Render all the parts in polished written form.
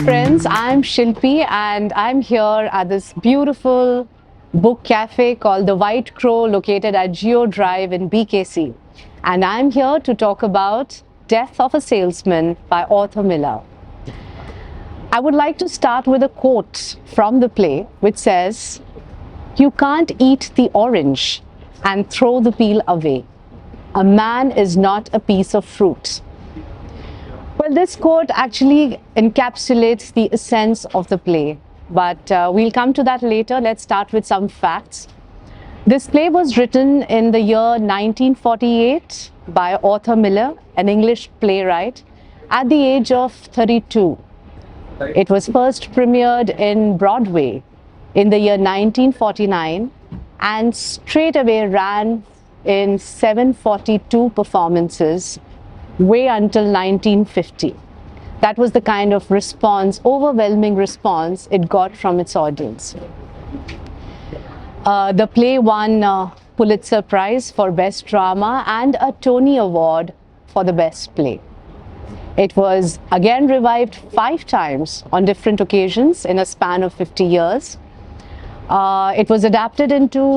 friends, I'm Shilpi and I'm here at this beautiful book cafe called The White Crow located at Geo Drive in BKC. And I'm here to talk about Death of a Salesman by Arthur Miller. I would like to start with a quote from the play which says, "You can't eat the orange and throw the peel away. A man is not a piece of fruit." Well, this quote actually encapsulates the essence of the play, but we'll come to that later. Let's start with some facts. This play was written in the year 1948 by Arthur Miller, an English playwright, at the age of 32. It was first premiered in Broadway in the year 1949 and straight away ran in 742 performances way until 1950. That was the kind of response, overwhelming response it got from its audience. The play won Pulitzer Prize for Best Drama and a Tony Award for the Best Play. It was again revived 5 times on different occasions in a span of 50 years. It was adapted into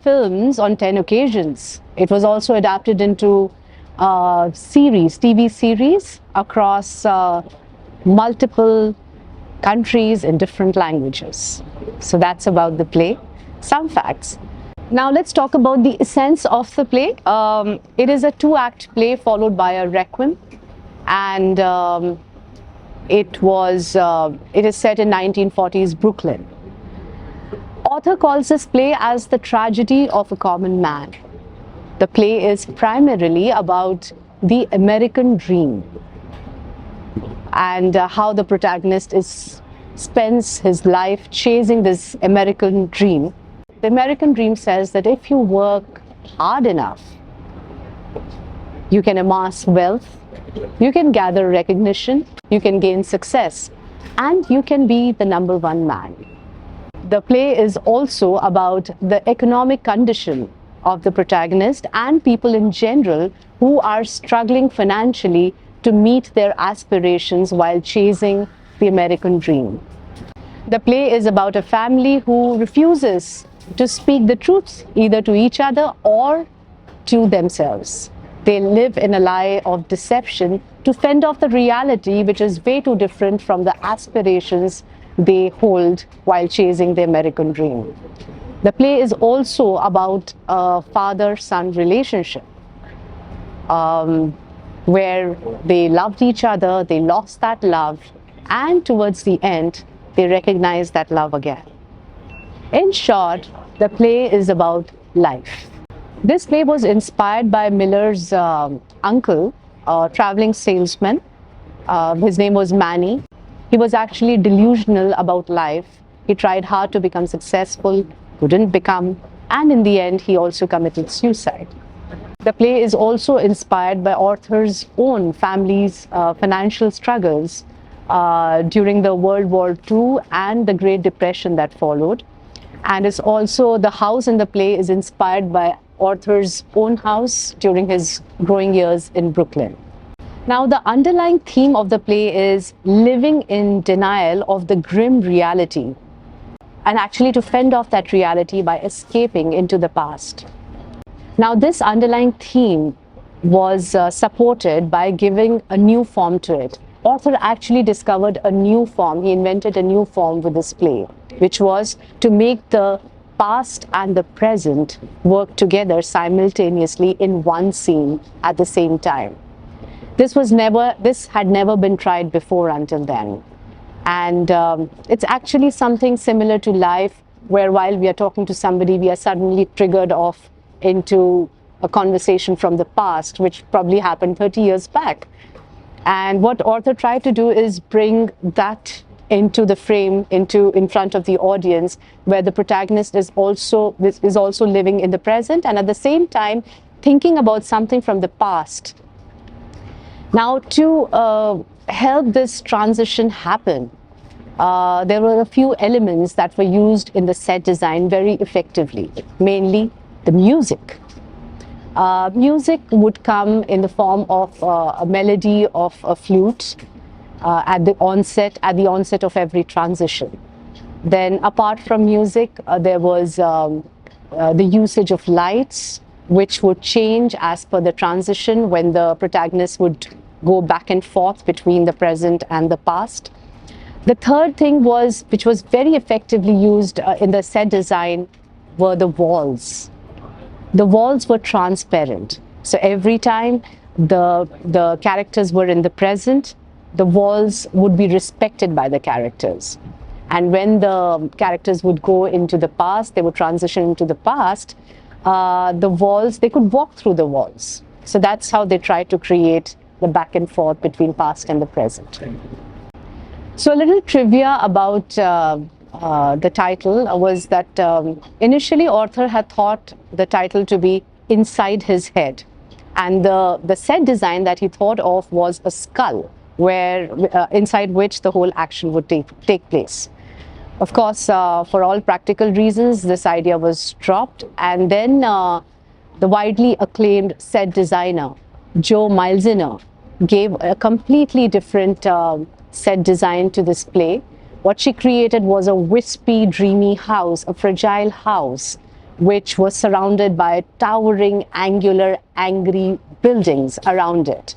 films on 10 occasions. It was also adapted into TV series across multiple countries in different languages. So that's about the play. Some facts. Now let's talk about the essence of the play. It is a 2-act play followed by a requiem, and it is set in 1940s Brooklyn. Author calls this play as the tragedy of a common man. The play is primarily about the American dream and how the protagonist spends his life chasing this American dream. The American dream says that if you work hard enough, you can amass wealth, you can gather recognition, you can gain success, and you can be the number one man. The play is also about the economic condition of the protagonist and people in general who are struggling financially to meet their aspirations while chasing the American dream. The play is about a family who refuses to speak the truth either to each other or to themselves. They live in a lie of deception to fend off the reality, which is way too different from the aspirations they hold while chasing the American dream. The play is also about a father-son relationship where they loved each other, they lost that love, and towards the end, they recognize that love again. In short, the play is about life. This play was inspired by Miller's uncle, a traveling salesman. His name was Manny. He was actually delusional about life. He tried hard to become successful, couldn't become, and in the end he also committed suicide. The play is also inspired by Arthur's own family's financial struggles during the World War II and the Great Depression that followed. And it's also, the house in the play is inspired by Arthur's own house during his growing years in Brooklyn. Now, the underlying theme of the play is living in denial of the grim reality, and actually to fend off that reality by escaping into the past. Now, this underlying theme was supported by giving a new form to it. Arthur actually discovered a new form. He invented a new form with this play, which was to make the past and the present work together simultaneously in one scene at the same time. This had never been tried before until then. And it's actually something similar to life, where while we are talking to somebody, we are suddenly triggered off into a conversation from the past, which probably happened 30 years back. And what Arthur tried to do is bring that into the frame, in front of the audience, where the protagonist is also living in the present and at the same time thinking about something from the past. Now, to help this transition happen, there were a few elements that were used in the set design very effectively, mainly the music. Music would come in the form of a melody of a flute, at the onset of every transition. Then apart from music, there was the usage of lights, which would change as per the transition when the protagonist would go back and forth between the present and the past. The third thing was, which was very effectively used in the set design, were the walls. The walls were transparent. So every time the characters were in the present, the walls would be respected by the characters. And when the characters would go into the past, they would transition into the past, the walls, they could walk through the walls. So that's how they tried to create the back and forth between past and the present. So a little trivia about the title was that initially author had thought the title to be Inside His Head. And the set design that he thought of was a skull, where inside which the whole action would take place. Of course, for all practical reasons, this idea was dropped, and then the widely acclaimed set designer, Joe Milesiner, gave a completely different set design to this play. What she created was a wispy, dreamy house, a fragile house, which was surrounded by towering, angular, angry buildings around it,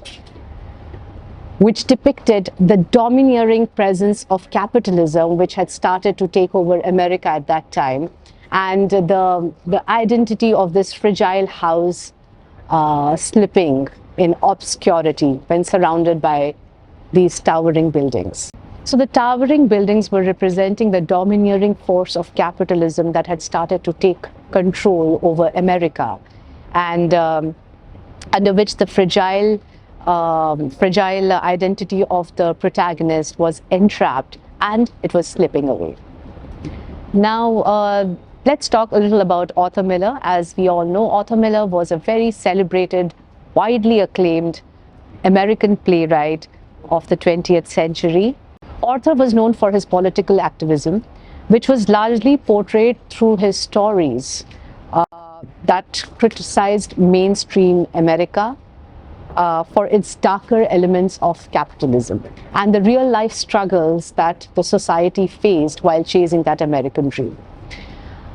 which depicted the domineering presence of capitalism, which had started to take over America at that time, and the identity of this fragile house slipping in obscurity when surrounded by these towering buildings. So the towering buildings were representing the domineering force of capitalism that had started to take control over America, and under which the fragile identity of the protagonist was entrapped and it was slipping away. Now, let's talk a little about Arthur Miller. As we all know, Arthur Miller was a very celebrated, widely acclaimed American playwright of the 20th century. Arthur was known for his political activism, which was largely portrayed through his stories that criticized mainstream America for its darker elements of capitalism and the real life struggles that the society faced while chasing that American dream.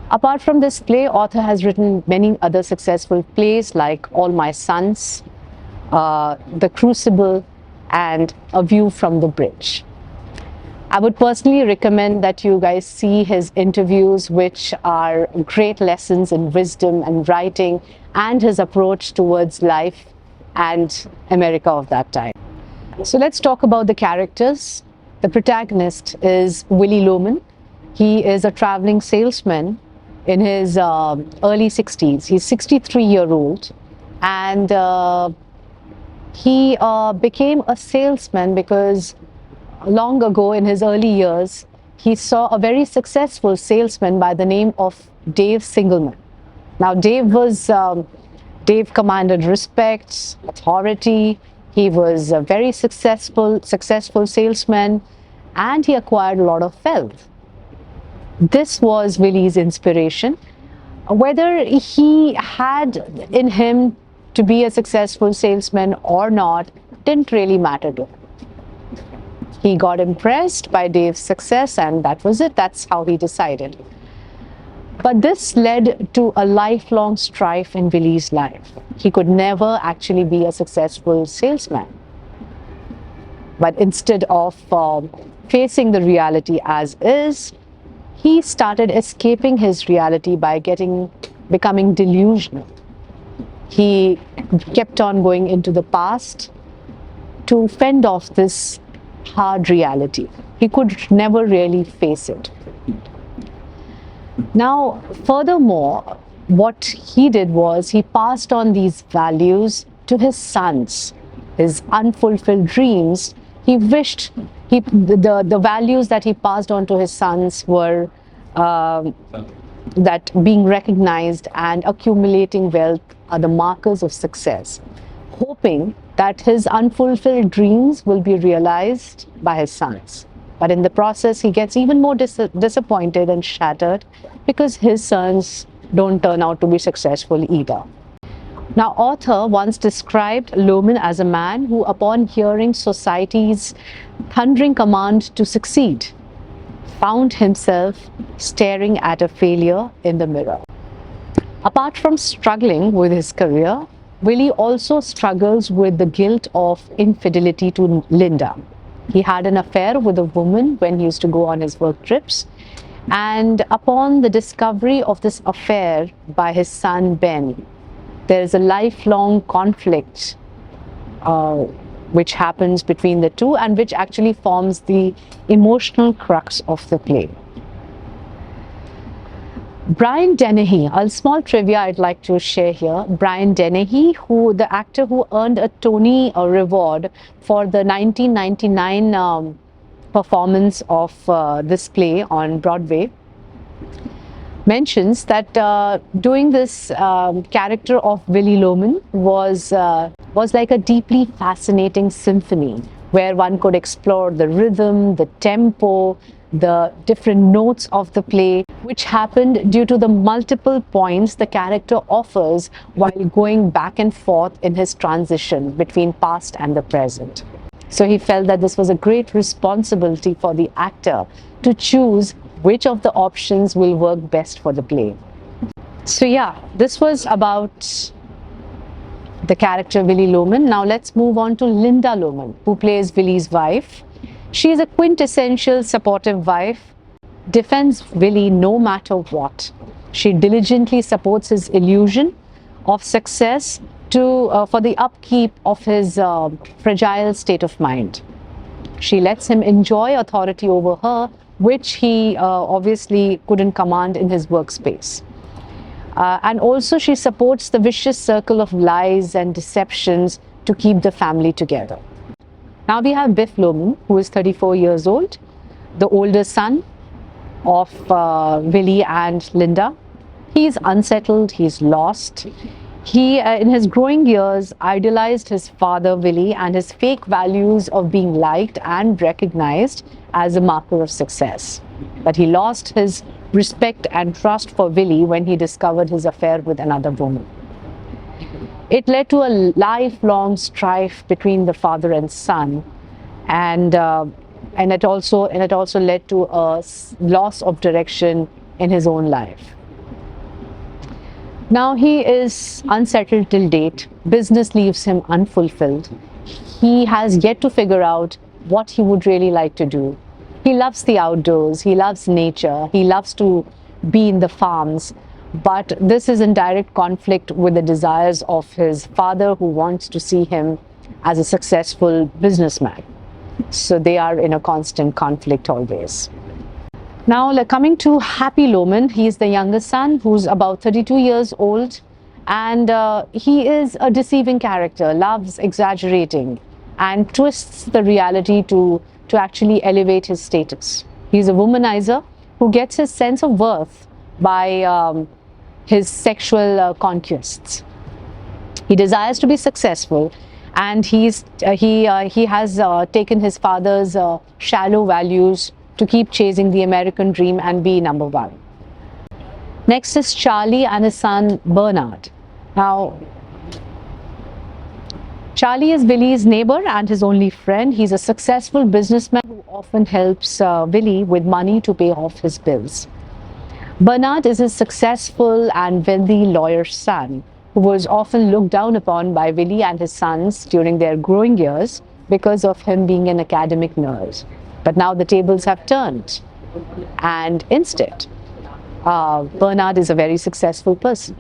Apart from this play, Arthur has written many other successful plays like All My Sons, The Crucible, and A View from the Bridge. I would personally recommend that you guys see his interviews, which are great lessons in wisdom and writing and his approach towards life and America of that time. So let's talk about the characters. The protagonist is Willy Loman. He is a traveling salesman in his early 60s. He's 63-year-old, and he became a salesman because long ago in his early years, he saw a very successful salesman by the name of Dave Singelman. Now, Dave commanded respect, authority. He was a very successful salesman, and he acquired a lot of wealth. This was Willy's inspiration. Whether he had in him to be a successful salesman or not didn't really matter to him. He got impressed by Dave's success, and that was it. That's how he decided. But this led to a lifelong strife in Willy's life. He could never actually be a successful salesman. But instead of facing the reality as is, he started escaping his reality by becoming delusional. He kept on going into the past to fend off this hard reality. He could never really face it. Now, furthermore, what he did was he passed on these values to his sons, his unfulfilled dreams. He wished the values that he passed on to his sons were that being recognized and accumulating wealth are the markers of success, hoping that his unfulfilled dreams will be realized by his sons. But in the process, he gets even more disappointed and shattered because his sons don't turn out to be successful either. Now, author once described Loman as a man who, upon hearing society's thundering command to succeed, found himself staring at a failure in the mirror. Apart from struggling with his career, Willy also struggles with the guilt of infidelity to Linda. He had an affair with a woman when he used to go on his work trips, and upon the discovery of this affair by his son Ben, there is a lifelong conflict which happens between the two and which actually forms the emotional crux of the play. Brian Dennehy, a small trivia I'd like to share here. Brian Dennehy, the actor who earned a Tony Award for the 1999 performance of this play on Broadway, mentions that doing this character of Willy Loman was like a deeply fascinating symphony where one could explore the rhythm, the tempo, the different notes of the play, which happened due to the multiple points the character offers while going back and forth in his transition between past and the present. So he felt that this was a great responsibility for the actor to choose which of the options will work best for the play. So yeah, this was about the character Willy Loman. Now let's move on to Linda Loman, who plays Willy's wife. She is a quintessential supportive wife, defends Willy no matter what. She diligently supports his illusion of success for the upkeep of his fragile state of mind. She lets him enjoy authority over her, which he obviously couldn't command in his workspace. And also she supports the vicious circle of lies and deceptions to keep the family together. Now we have Biff Loman, who is 34 years old, the older son of Willy and Linda. He's unsettled, he's lost. He, in his growing years, idolized his father Willy and his fake values of being liked and recognized as a marker of success. But he lost his respect and trust for Willy when he discovered his affair with another woman. It led to a lifelong strife between the father and son, and it also led to a loss of direction in his own life. Now he is unsettled till date. Business leaves him unfulfilled. He has yet to figure out what he would really like to do. He loves the outdoors, he loves nature, he loves to be in the farms, but this is in direct conflict with the desires of his father, who wants to see him as a successful businessman. So they are in a constant conflict always. Now coming to Happy Loman, he is the younger son who's about 32 years old, and he is a deceiving character, loves exaggerating and twists the reality to actually elevate his status. He's a womanizer who gets his sense of worth by his sexual conquests. He desires to be successful, and he has taken his father's shallow values to keep chasing the American dream and be number one. Next is Charlie and his son Bernard. Now, Charlie is Willy's neighbor and his only friend. He's a successful businessman who often helps Willy with money to pay off his bills. Bernard is his successful and wealthy lawyer's son, who was often looked down upon by Willy and his sons during their growing years because of him being an academic nerd. But now the tables have turned, and instead, Bernard is a very successful person.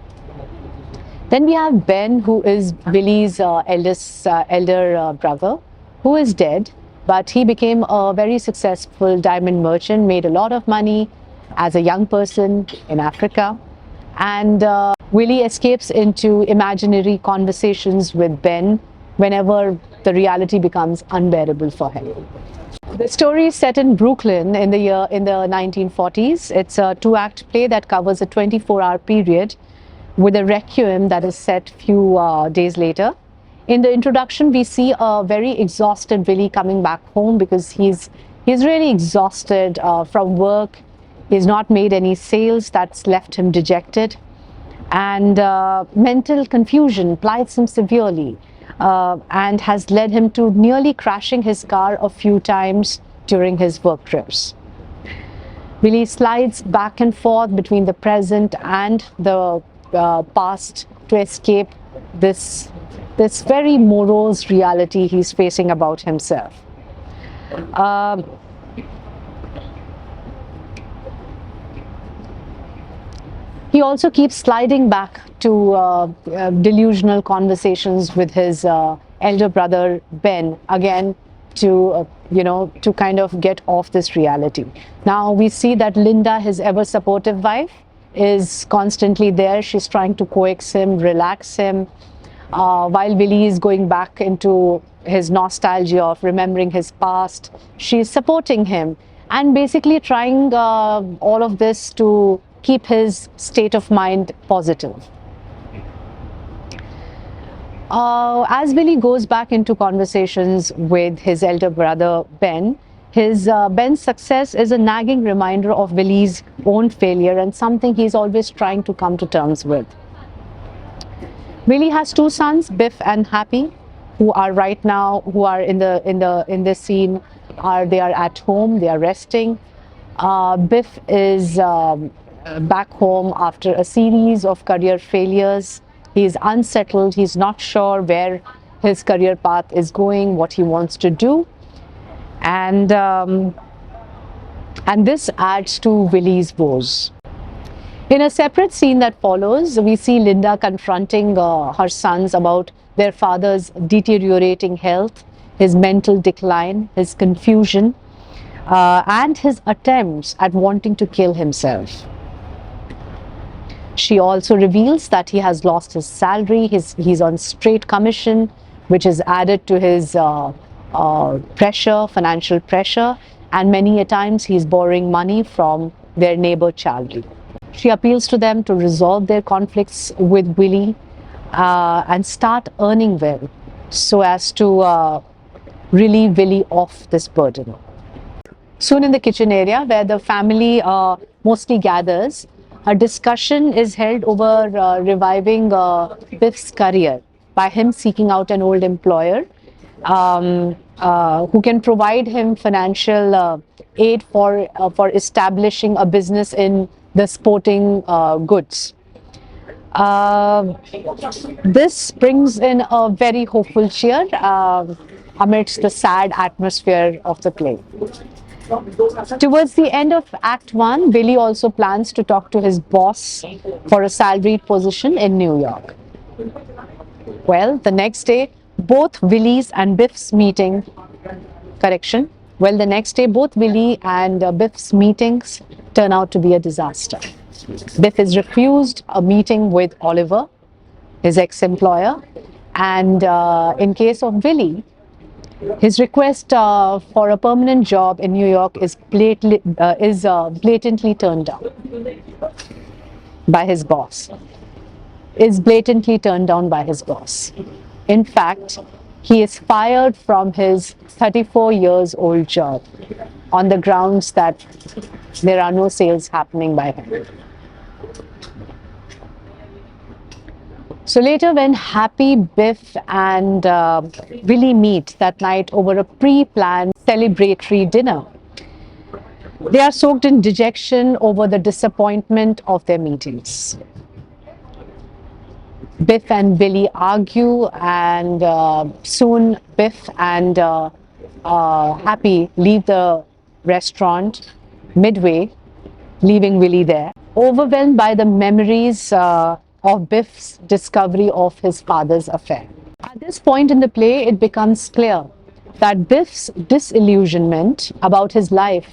Then we have Ben, who is Willy's elder brother, who is dead, but he became a very successful diamond merchant, made a lot of money as a young person in Africa. And Willy escapes into imaginary conversations with Ben whenever the reality becomes unbearable for him. The story is set in Brooklyn in the 1940s. It's a two-act play that covers a 24-hour period with a requiem that is set few days later. In the introduction, we see a very exhausted Willy coming back home because he's really exhausted from work. He's not made any sales. That's left him dejected. and mental confusion plies him severely and has led him to nearly crashing his car a few times during his work trips. Willy slides back and forth between the present and the past to escape this very morose reality he's facing about himself. He also keeps sliding back to delusional conversations with his elder brother Ben, again to to kind of get off this reality. Now we see that Linda, his ever supportive wife, is constantly there. She's trying to coax him, relax him, while Willy is going back into his nostalgia of remembering his past. She's supporting him and basically trying all of this to keep his state of mind positive. As Willy goes back into conversations with his elder brother Ben, Ben's success is a nagging reminder of Willy's own failure and something he's always trying to come to terms with. Willy has two sons, Biff and Happy, who are in this scene. They are at home, they are resting. Biff is back home after a series of career failures. He's unsettled, he's not sure where his career path is going, what he wants to do. And this adds to Willy's woes. In a separate scene that follows, we see Linda confronting her sons about their father's deteriorating health, his mental decline, his confusion, and his attempts at wanting to kill himself. She also reveals that he has lost his salary, he's on straight commission, which is added to his financial pressure, and many a times he's borrowing money from their neighbor Charlie. She appeals to them to resolve their conflicts with Willy and start earning well so as to relieve Willy of this burden. Soon in the kitchen area, where the family mostly gathers, a discussion is held over reviving Biff's career by him seeking out an old employer who can provide him financial aid for establishing a business in the sporting goods. This brings in a very hopeful cheer amidst the sad atmosphere of the play. Towards the end of Act 1, Willy also plans to talk to his boss for a salaried position in New York. Well, the next day, both Willy and Biff's meetings turn out to be a disaster. Biff is refused a meeting with Oliver, his ex-employer, and in case of Willy, his request for a permanent job in New York is blatantly turned down by his boss. In fact, he is fired from his 34 years old job on the grounds that there are no sales happening by him. So later, when Happy, Biff and Willy meet that night over a pre-planned celebratory dinner, they are soaked in dejection over the disappointment of their meetings. Biff and Willy argue, and soon Biff and Happy leave the restaurant midway, leaving Willy there, overwhelmed by the memories of Biff's discovery of his father's affair. At this point in the play, it becomes clear that Biff's disillusionment about his life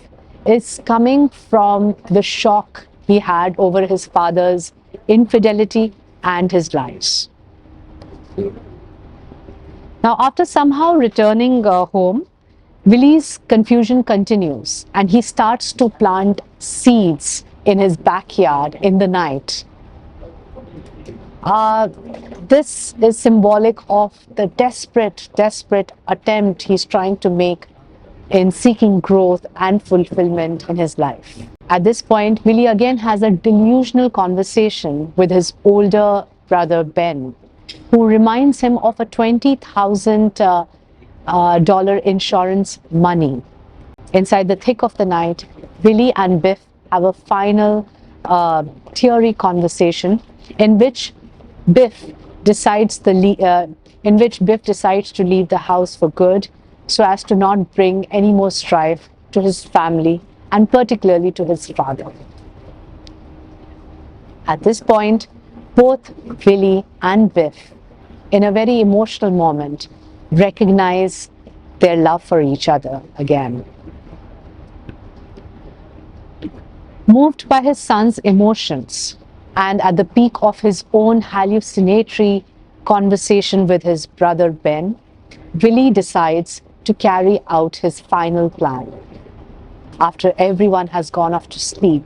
is coming from the shock he had over his father's infidelity and his lies. Now, after somehow returning home, Willy's confusion continues and he starts to plant seeds in his backyard in the night. This is symbolic of the desperate attempt he's trying to make in seeking growth and fulfillment in his life. At this point, Willy again has a delusional conversation with his older brother Ben, who reminds him of a $20,000 insurance money. Inside the thick of the night, Willy and Biff have a final teary conversation in which Biff decides to leave the house for good, so as to not bring any more strife to his family and particularly to his father. At this point, both Willy and Biff, in a very emotional moment, recognize their love for each other again. Moved by his son's emotions and at the peak of his own hallucinatory conversation with his brother Ben, Willy decides to carry out his final plan. After everyone has gone off to sleep,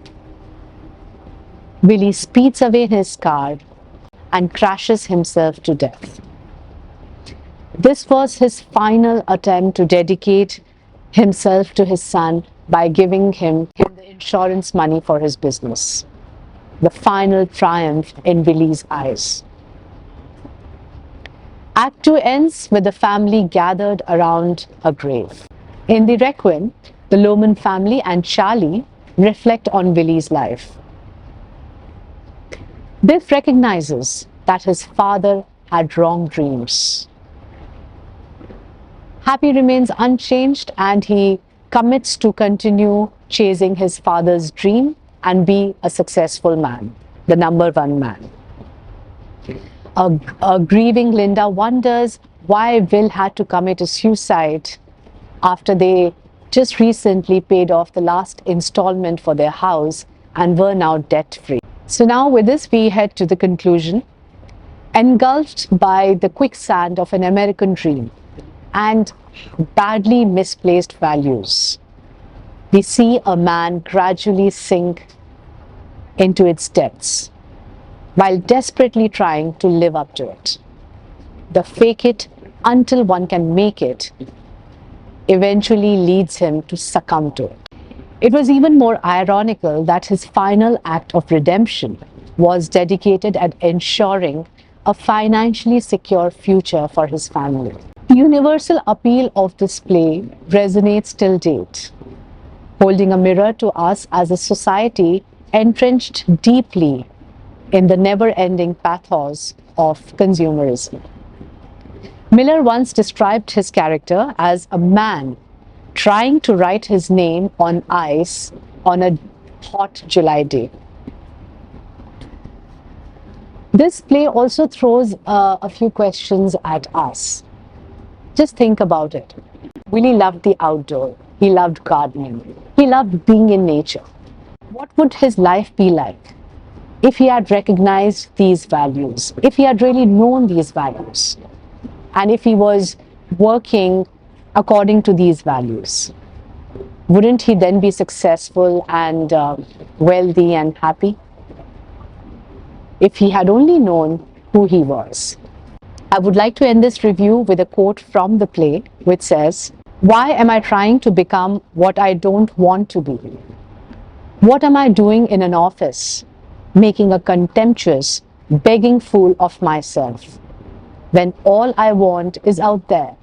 Willy speeds away in his car and crashes himself to death. This was his final attempt to dedicate himself to his son by giving him the insurance money for his business. The final triumph in Willy's eyes. Act 2 ends with the family gathered around a grave. In the Requiem, the Loman family and Charlie reflect on Willy's life. Biff recognizes that his father had wrong dreams. Happy remains unchanged and he commits to continue chasing his father's dream and be a successful man, the number one man. A grieving Linda wonders why Will had to commit a suicide after they just recently paid off the last installment for their house and were now debt-free. So now with this we head to the conclusion. Engulfed by the quicksand of an American dream and badly misplaced values, we see a man gradually sink into its depths while desperately trying to live up to it. The fake it until one can make it eventually leads him to succumb to it. It was even more ironical that his final act of redemption was dedicated at ensuring a financially secure future for his family. The universal appeal of this play resonates till date, holding a mirror to us as a society entrenched deeply in the never-ending pathos of consumerism. Miller once described his character as a man trying to write his name on ice on a hot July day. This play also throws a few questions at us. Just think about it. Willy loved the outdoor. He loved gardening. He loved being in nature. What would his life be like if he had recognized these values, if he had really known these values, and if he was working according to these values? Wouldn't he then be successful and wealthy and happy? If he had only known who he was. I would like to end this review with a quote from the play which says, "Why am I trying to become what I don't want to be? What am I doing in an office, making a contemptuous, begging fool of myself, when all I want is out there,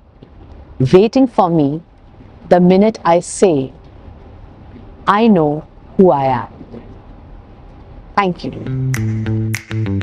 waiting for me the minute I say, I know who I am." Thank you.